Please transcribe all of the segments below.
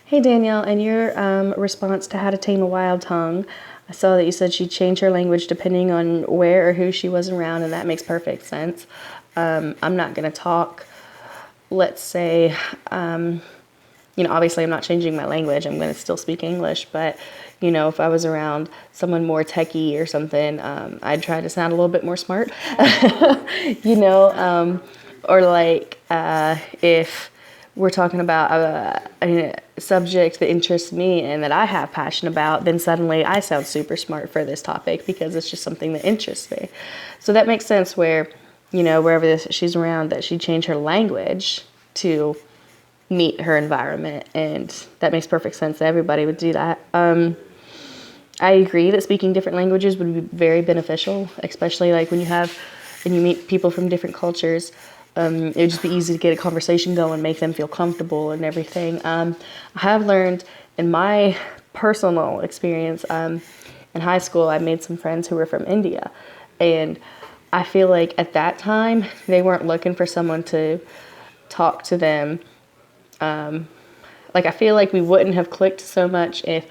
Hey Danielle, in your response to How to Tame a Wild Tongue, I saw that you said she'd change her language depending on where or who she was around, and that makes perfect sense. I'm not going to talk, let's say, obviously I'm not changing my language. I'm going to still speak English, but, if I was around someone more techie or something, I'd try to sound a little bit more smart, you know, or like if we're talking about a subject that interests me and that I have passion about, then suddenly I sound super smart for this topic because it's just something that interests me. So that makes sense where, wherever she's around, that she'd change her language to meet her environment, and that makes perfect sense that everybody would do that. I agree that speaking different languages would be very beneficial, especially like when you meet people from different cultures. It would just be easy to get a conversation going, make them feel comfortable and everything. I have learned in my personal experience, in high school, I made some friends who were from India, and I feel like at that time they weren't looking for someone to talk to them. I feel like we wouldn't have clicked so much if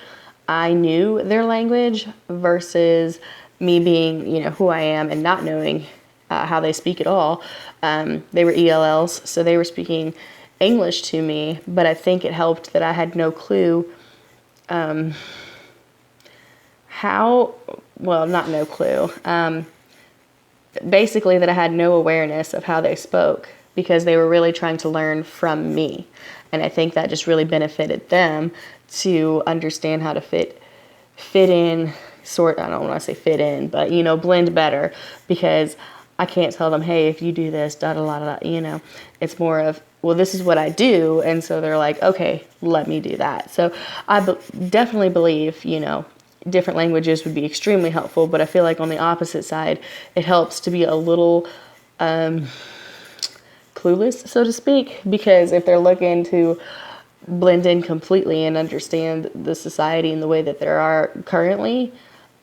I knew their language versus me being, who I am and not knowing how they speak at all. They were ELLs, so they were speaking English to me, but I think it helped that I had no clue not no clue. Basically that I had no awareness of how they spoke because they were really trying to learn from me. And I think that just really benefited them to understand how to fit in, I don't want to say fit in, but, blend better, because I can't tell them, hey, if you do this, da da da da, it's more of, well, this is what I do. And so they're like, okay, let me do that. So I definitely believe, different languages would be extremely helpful, but I feel like on the opposite side, it helps to be a little clueless, so to speak, because if they're looking to blend in completely and understand the society and the way that there are currently,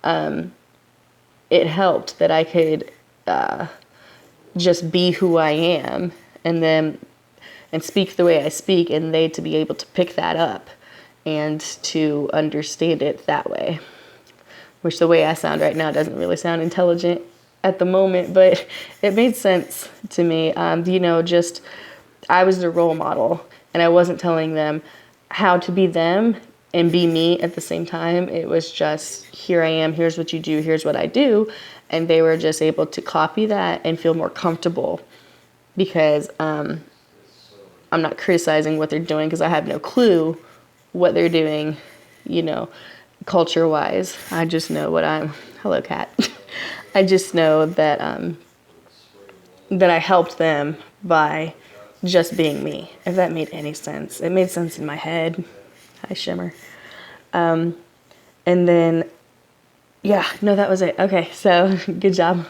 it helped that I could just be who I am and speak the way I speak, and they to be able to pick that up and to understand it that way. Which the way I sound right now doesn't really sound intelligent at the moment, but it made sense to me. Just I was the role model, and I wasn't telling them how to be them and be me at the same time. It was just, here I am, here's what you do, here's what I do, and they were just able to copy that and feel more comfortable because I'm not criticizing what they're doing because I have no clue what they're doing, culture-wise. I just know hello, cat. I just know that that I helped them by just being me, if that made any sense. It made sense in my head. Hi, Shimmer. And then, yeah, no, that was it. Okay, so good job.